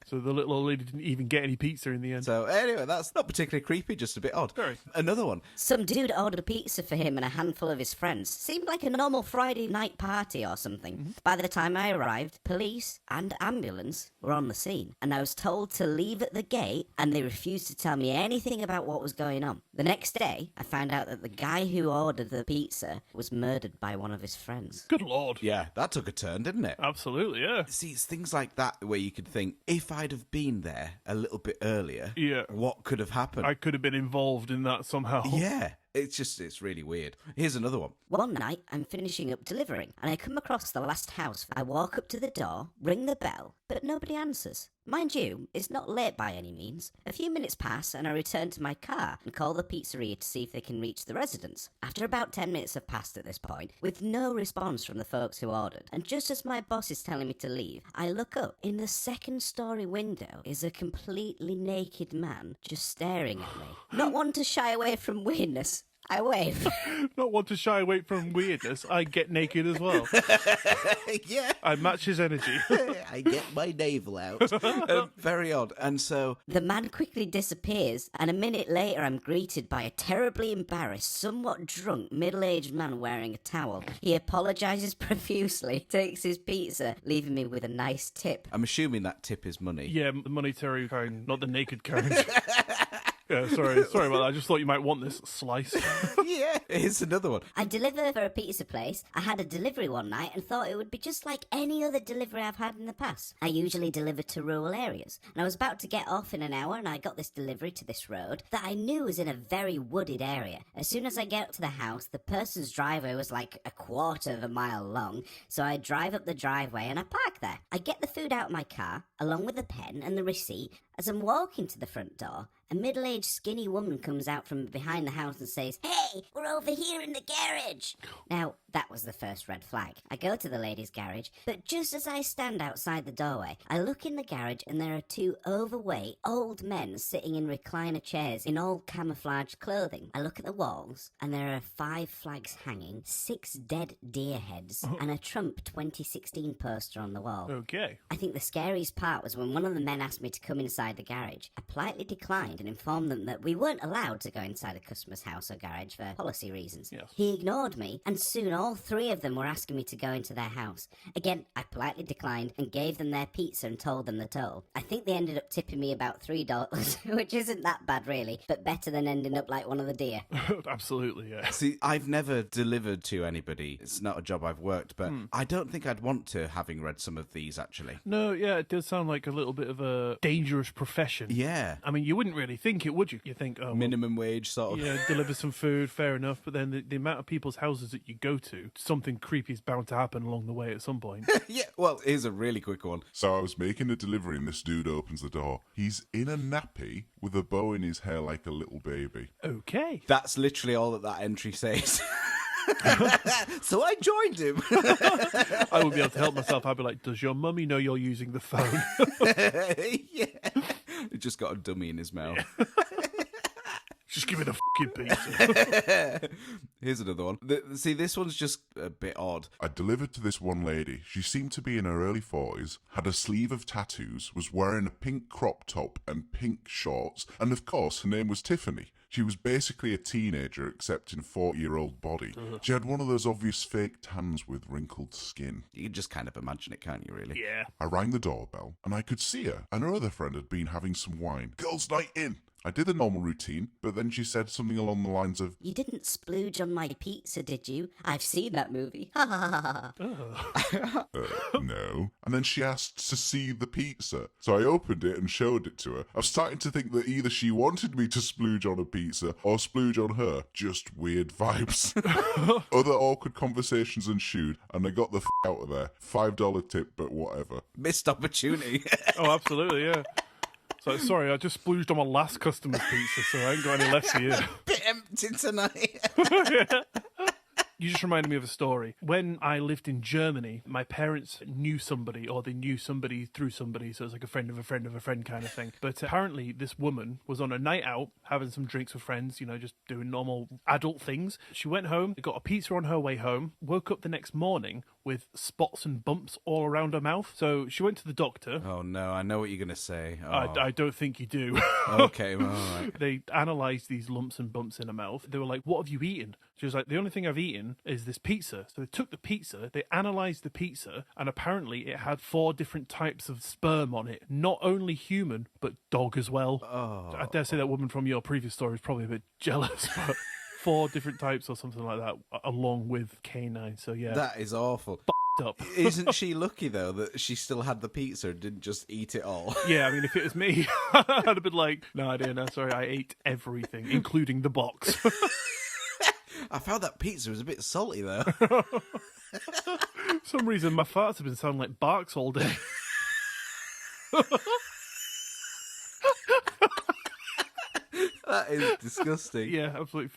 [SPEAKER 1] So the little old lady didn't even get any pizza in the end.
[SPEAKER 2] So anyway, that's not particularly creepy, just a bit odd.
[SPEAKER 1] Very.
[SPEAKER 2] Another one.
[SPEAKER 7] Some dude ordered a pizza for him and a handful of his friends. Seemed like a normal Friday night party or something.
[SPEAKER 1] Mm-hmm.
[SPEAKER 7] By the time I arrived, police and ambulance were on the scene, and I was told to leave at the gate, and they refused to tell me anything about what was going on. The next day, I found out that the guy who ordered the pizza was murdered by one of his friends.
[SPEAKER 1] Good Lord.
[SPEAKER 2] Yeah, that took a turn, didn't it?
[SPEAKER 1] Absolutely, yeah.
[SPEAKER 2] See, it's things like that where you could think, if I'd have been there a little bit earlier,
[SPEAKER 1] Yeah.
[SPEAKER 2] what could have happened?
[SPEAKER 1] I could have been involved in that somehow.
[SPEAKER 2] Yeah. It's really weird. Here's another one.
[SPEAKER 7] One night, I'm finishing up delivering, and I come across the last house. I walk up to the door, ring the bell, but nobody answers. Mind you, it's not late by any means. A few minutes pass, and I return to my car and call the pizzeria to see if they can reach the residence. After about 10 minutes have passed at this point, with no response from the folks who ordered, and just as my boss is telling me to leave, I look up. In the second-story window is a completely naked man just staring at me. Not one to shy away from weirdness. I wave.
[SPEAKER 1] Not want to shy away from weirdness, I get naked as well.
[SPEAKER 2] Yeah.
[SPEAKER 1] I match his energy.
[SPEAKER 2] I get my navel out. Very odd. And so...
[SPEAKER 7] The man quickly disappears, and a minute later I'm greeted by a terribly embarrassed, somewhat drunk, middle-aged man wearing a towel. He apologises profusely, takes his pizza, leaving me with a nice tip.
[SPEAKER 2] I'm assuming that tip is money.
[SPEAKER 1] Yeah, the monetary kind, not the naked kind. Yeah, sorry about that. I just thought you might want this slice.
[SPEAKER 2] Yeah, here's another one.
[SPEAKER 7] I deliver for a pizza place. I had a delivery one night and thought it would be just like any other delivery I've had in the past. I usually deliver to rural areas, and I was about to get off in an hour, and I got this delivery to this road that I knew was in a very wooded area. As soon as I get up to the house, the person's driveway was like a quarter of a mile long, so I drive up the driveway and I park there. I get the food out of my car, along with the pen and the receipt. As I'm walking to the front door, a middle-aged skinny woman comes out from behind the house and says, "Hey, we're over here in the garage." Now, that was the first red flag. I go to the lady's garage, but just as I stand outside the doorway, I look in the garage and there are two overweight old men sitting in recliner chairs in all camouflage clothing. I look at the walls and there are 5 flags hanging, 6 dead deer heads, and a Trump 2016 poster on the wall.
[SPEAKER 1] Okay.
[SPEAKER 7] I think the scariest part was when one of the men asked me to come inside the garage. I politely declined and informed them that we weren't allowed to go inside a customer's house or garage for policy reasons.
[SPEAKER 1] Yes.
[SPEAKER 7] He ignored me, and soon all 3 of them were asking me to go into their house. Again, I politely declined and gave them their pizza and told them the total. I think they ended up tipping me about $3, which isn't that bad really, but better than ending up like one of the deer.
[SPEAKER 1] Absolutely, yeah.
[SPEAKER 2] See, I've never delivered to anybody. It's not a job I've worked, but I don't think I'd want to, having read some of these, actually.
[SPEAKER 1] No, yeah, it does sound like a little bit of a dangerous profession.
[SPEAKER 2] Yeah.
[SPEAKER 1] I mean, you wouldn't really think it, would you? You think, oh, well,
[SPEAKER 2] Minimum wage sort of.
[SPEAKER 1] yeah, deliver some food, fair enough. But then the amount of people's houses that you go to, something creepy is bound to happen along the way at some point.
[SPEAKER 2] Yeah, well, here's a really quick one.
[SPEAKER 3] So I was making a delivery and this dude opens the door. He's in a nappy with a bow in his hair like a little baby.
[SPEAKER 1] Okay.
[SPEAKER 2] That's literally all that entry says. So I joined him.
[SPEAKER 1] I wouldn't be able to help myself. I'd be like, does your mummy know you're using the phone?
[SPEAKER 2] Yeah. He just got a dummy in his mouth.
[SPEAKER 1] Just give me the fucking pizza.
[SPEAKER 2] Here's another one. See, this one's just a bit odd.
[SPEAKER 3] I delivered to this one lady. She seemed to be in her early 40s, had a sleeve of tattoos, was wearing a pink crop top and pink shorts, and of course her name was Tiffany. She was basically a teenager except in 40-year-old body. She had one of those obvious fake tans with wrinkled skin.
[SPEAKER 2] You can just kind of imagine it, can't you, really?
[SPEAKER 1] Yeah.
[SPEAKER 3] I rang the doorbell and I could see her and her other friend had been having some wine. Girls' night in. I did the normal routine, but then she said something along the lines of,
[SPEAKER 7] "You didn't splooge on my pizza, did you? I've seen that movie." Ha ha ha ha.
[SPEAKER 3] no. And then she asked to see the pizza. So I opened it and showed it to her. I was starting to think that either she wanted me to splooge on a pizza or splooge on her. Just weird vibes. Other awkward conversations ensued, and I got the out of there. $5 tip, but whatever.
[SPEAKER 2] Missed opportunity.
[SPEAKER 1] Oh, absolutely, yeah. So, sorry, I just splooged on my last customer's pizza, so I ain't got any left for you.
[SPEAKER 2] Bit empty tonight.
[SPEAKER 1] You just reminded me of a story. When I lived in Germany, my parents knew somebody, or they knew somebody through somebody, so it was like a friend of a friend of a friend kind of thing. But apparently this woman was on a night out, having some drinks with friends, you know, just doing normal adult things. She went home, got a pizza on her way home, woke up the next morning with spots and bumps all around her mouth. So she went to the doctor.
[SPEAKER 2] Oh, no, I know what you're going to say. Oh.
[SPEAKER 1] I don't think you do.
[SPEAKER 2] Okay, well, all right.
[SPEAKER 1] They analysed these lumps and bumps in her mouth. They were like, what have you eaten? She was like, the only thing I've eaten is this pizza. So they took the pizza, they analysed the pizza, and apparently it had 4 different types of sperm on it. Not only human, but dog as well. Oh. I dare say that woman from your previous story is probably a bit jealous, but 4 different types or something like that, along with canine. So yeah.
[SPEAKER 2] That is awful.
[SPEAKER 1] Up.
[SPEAKER 2] Isn't she lucky, though, that she still had the pizza and didn't just eat it all?
[SPEAKER 1] Yeah, I mean, if it was me, I'd have been like, no, I didn't. I'm sorry, I ate everything, including the box.
[SPEAKER 2] I found that pizza was a bit salty, though.
[SPEAKER 1] For some reason, my farts have been sounding like barks all day.
[SPEAKER 2] That is disgusting.
[SPEAKER 1] Yeah, absolutely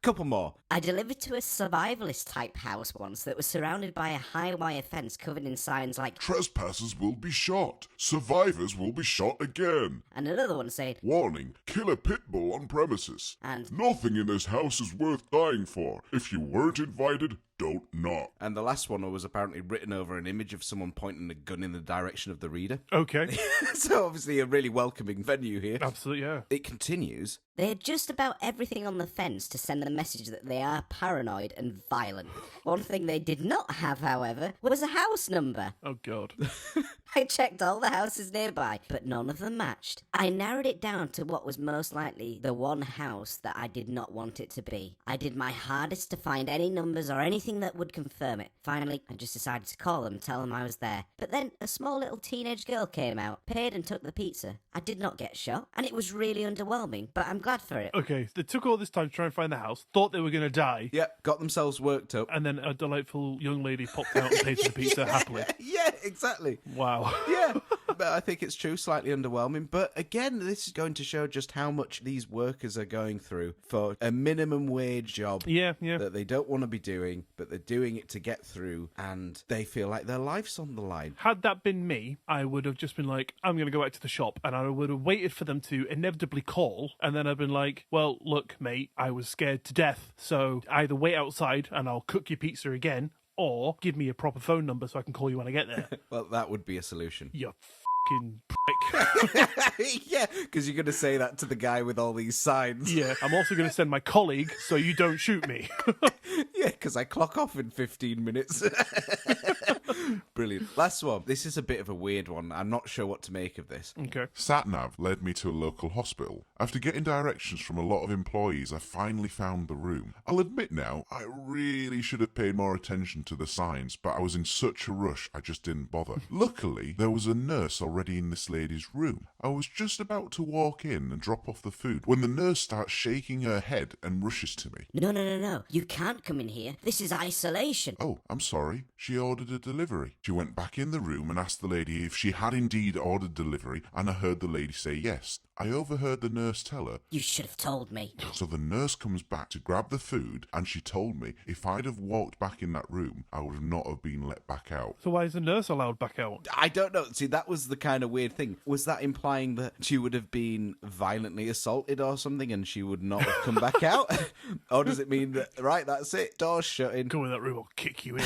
[SPEAKER 2] Couple more.
[SPEAKER 7] I delivered to a survivalist type house once that was surrounded by a high wire fence covered in signs like
[SPEAKER 3] Trespassers will be shot. Survivors will be shot again.
[SPEAKER 7] and another one saying
[SPEAKER 3] Warning, killer pit bull on premises.
[SPEAKER 7] and
[SPEAKER 3] Nothing in this house is worth dying for. If you weren't invited, don't knock.
[SPEAKER 2] And the last one was apparently written over an image of someone pointing a gun in the direction of the reader.
[SPEAKER 1] Okay.
[SPEAKER 2] So obviously a really welcoming venue here.
[SPEAKER 1] Absolutely, yeah.
[SPEAKER 2] It continues.
[SPEAKER 7] they had just about everything on the fence to send the message that they are paranoid and violent. One thing they did not have, however, was a house number.
[SPEAKER 1] Oh, God.
[SPEAKER 7] I checked all the houses nearby, but none of them matched. I narrowed it down to what was most likely the one house that I did not want it to be. I did my hardest to find any numbers or anything that would confirm it. Finally, I just decided to call them and tell them I was there. But then a small little teenage girl came out, paid and took the pizza. I did not get shot, and it was really underwhelming, but I'm glad for it.
[SPEAKER 1] Okay, they took all this time to try and find the house, thought they were going to die,
[SPEAKER 2] Yep, got themselves worked up.
[SPEAKER 1] and then a delightful young lady popped out and paid for the pizza happily.
[SPEAKER 2] Yeah, exactly.
[SPEAKER 1] Wow.
[SPEAKER 2] Yeah, but I think it's true, slightly underwhelming. But again, this is going to show just how much these workers are going through for a minimum wage job
[SPEAKER 1] Yeah.
[SPEAKER 2] that they don't want to be doing, but they're doing it to get through, and they feel like their life's on the line.
[SPEAKER 1] Had that been me, I would have just been like, I'm going to go back to the shop, and I would have waited for them to inevitably call, and then I've been like, well, look, mate, I was scared to death, so either wait outside and I'll cook your pizza again, or give me a proper phone number so I can call you when I get there.
[SPEAKER 2] Well, that would be a solution.
[SPEAKER 1] You fucking prick.
[SPEAKER 2] Yeah, because you're going to say that to the guy with all these signs.
[SPEAKER 1] Yeah, I'm also going to send my colleague so you don't shoot me.
[SPEAKER 2] Yeah, because I clock off in 15 minutes. Brilliant. Last one. This is a bit of a weird one. I'm not sure what to make of this.
[SPEAKER 1] Okay.
[SPEAKER 3] Satnav led me to a local hospital. After getting directions from a lot of employees, I finally found the room. I'll admit now, I really should have paid more attention to the signs, but I was in such a rush I just didn't bother. Luckily, there was a nurse already in this lady's room. I was just about to walk in and drop off the food when the nurse starts shaking her head and rushes to me.
[SPEAKER 7] No. You can't come in here. This is isolation.
[SPEAKER 3] Oh, I'm sorry. She ordered a delivery. She went back in the room and asked the lady if she had indeed ordered delivery, and I heard the lady say yes. I overheard the nurse tell her.
[SPEAKER 7] You should have told me.
[SPEAKER 3] So the nurse comes back to grab the food, and she told me if I'd have walked back in that room, I would not have been let back out.
[SPEAKER 1] So why is the nurse allowed back out?
[SPEAKER 2] I don't know. See, that was the kind of weird thing. Was that implying that she would have been violently assaulted or something and she would not have come back out? Or does it mean that, right, that's it, doors shutting?
[SPEAKER 1] Go in that room, I'll kick you in.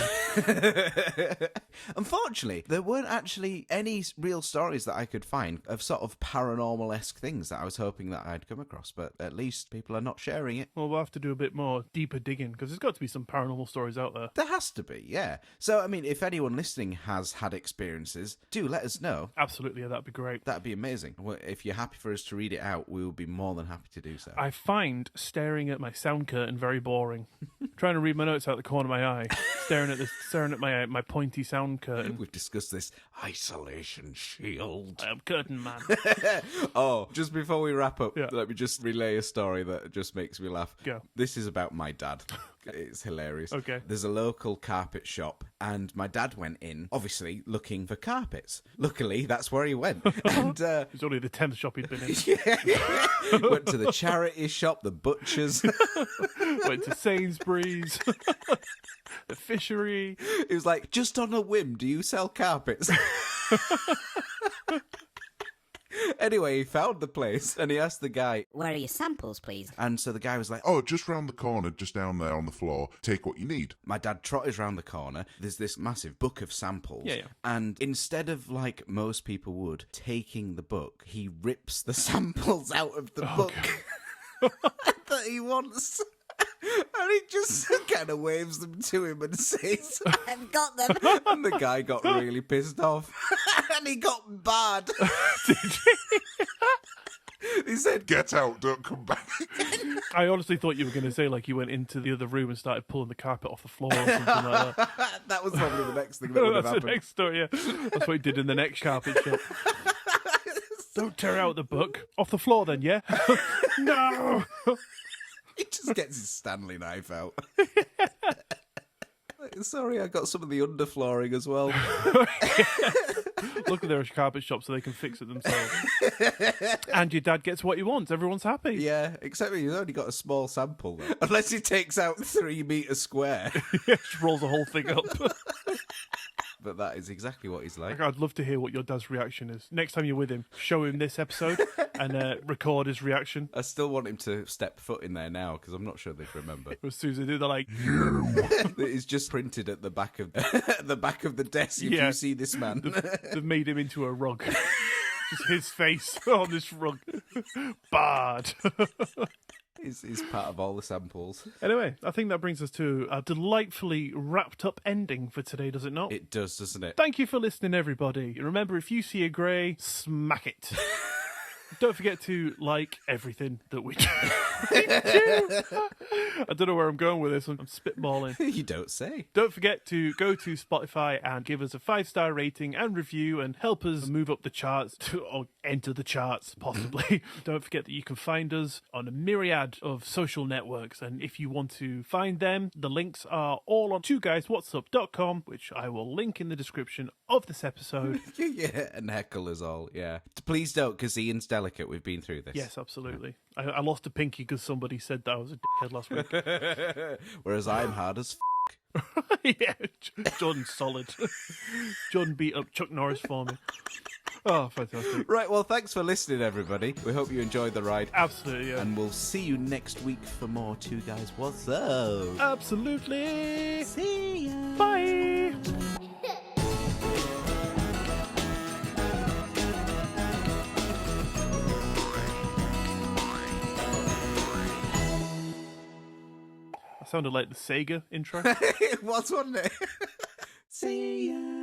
[SPEAKER 2] Unfortunately, there weren't actually any real stories that I could find of sort of paranormal-esque things that I was hoping that I'd come across, but at least people are not sharing it.
[SPEAKER 1] Well, we'll have to do a bit more deeper digging, because there's got to be some paranormal stories out there.
[SPEAKER 2] There has to be, yeah. So, I mean, if anyone listening has had experiences, do let us know.
[SPEAKER 1] Absolutely, yeah, that'd be great.
[SPEAKER 2] That'd be amazing. Well, if you're happy for us to read it out, we will be more than happy to do so.
[SPEAKER 1] I find staring at my sound curtain very boring. Trying to read my notes out the corner of my eye, staring at my pointy sound curtain.
[SPEAKER 2] We've discussed this isolation shield.
[SPEAKER 1] I am curtain man.
[SPEAKER 2] Oh, just before we wrap up,
[SPEAKER 1] Yeah.
[SPEAKER 2] let me just relay a story that just makes me laugh.
[SPEAKER 1] Go.
[SPEAKER 2] This is about my dad. It's hilarious.
[SPEAKER 1] Okay.
[SPEAKER 2] There's a local carpet shop, and my dad went in, obviously looking for carpets. Luckily, that's where he went. And
[SPEAKER 1] It's only the 10th shop he'd been in.
[SPEAKER 2] went to the charity shop, the butcher's.
[SPEAKER 1] Went to Sainsbury's, the fishery.
[SPEAKER 2] He was like, just on a whim, do you sell carpets? Anyway, he found the place and he asked the guy,
[SPEAKER 7] Where are your samples, please?
[SPEAKER 2] and so the guy was like,
[SPEAKER 3] Oh, just round the corner, just down there on the floor. Take what you need.
[SPEAKER 2] my dad trotters round the corner. There's this massive book of samples.
[SPEAKER 1] Yeah.
[SPEAKER 2] And instead of, like most people would, taking the book, he rips the samples out of the book that he wants. And he just kind of waves them to him and says,
[SPEAKER 7] I've got them.
[SPEAKER 2] and the guy got really pissed off. And he got bad. He said,
[SPEAKER 3] Get out, don't come back.
[SPEAKER 1] I honestly thought you were going to say, like, you went into the other room and started pulling the carpet off the floor or something like that.
[SPEAKER 2] that was probably the next thing that would have
[SPEAKER 1] That's the
[SPEAKER 2] happened.
[SPEAKER 1] next story, yeah. That's what he did in the next carpet shop. Don't tear out the book. Off the floor then, yeah? No!
[SPEAKER 2] He just gets his Stanley knife out. Sorry, I got some of the underflooring as well.
[SPEAKER 1] Luckily, there are carpet shops so they can fix it themselves. And your dad gets what he wants. Everyone's happy.
[SPEAKER 2] Yeah, except he's only got a small sample, though. Unless he takes out 3 meters square.
[SPEAKER 1] Just rolls the whole thing up.
[SPEAKER 2] But that is exactly what he's like.
[SPEAKER 1] I'd love to hear what your dad's reaction is. Next time you're with him, show him this episode and record his reaction.
[SPEAKER 2] I still want him to step foot in there now, because I'm not sure they'd remember.
[SPEAKER 1] As soon as they do, they're like...
[SPEAKER 2] It's just printed at the back of the desk if
[SPEAKER 1] Yeah.
[SPEAKER 2] you see this man.
[SPEAKER 1] They've made him into a rug. Just his face on this rug. Bad.
[SPEAKER 2] Is part of all the samples.
[SPEAKER 1] Anyway, I think that brings us to a delightfully wrapped up ending for today, does it not?
[SPEAKER 2] It does, doesn't it?
[SPEAKER 1] Thank you for listening, everybody. Remember, if you see a grey, smack it. Don't forget to like everything that we do. I don't know where I'm going with this. I'm spitballing.
[SPEAKER 2] You don't say.
[SPEAKER 1] Don't forget to go to Spotify and give us a 5-star rating and review and help us move up the charts or enter the charts, possibly. Don't forget that you can find us on a myriad of social networks. And if you want to find them, the links are all on twoguyswhatsup.com, which I will link in the description of this episode.
[SPEAKER 2] Yeah, and heckle us all, yeah. Please don't, because Ian's delicate. We've been through this.
[SPEAKER 1] Yes, absolutely. I lost a pinky because somebody said that I was a dickhead last week.
[SPEAKER 2] Whereas I'm hard as
[SPEAKER 1] Yeah, John's solid. John beat up Chuck Norris for me. Oh, fantastic.
[SPEAKER 2] Right, well, thanks for listening, everybody. We hope you enjoyed the ride.
[SPEAKER 1] Absolutely, yeah.
[SPEAKER 2] And we'll see you next week for more Two Guys What's Up.
[SPEAKER 1] Absolutely.
[SPEAKER 2] See ya.
[SPEAKER 1] Bye. Sounded like the Sega intro.
[SPEAKER 2] It was, wasn't it? See ya.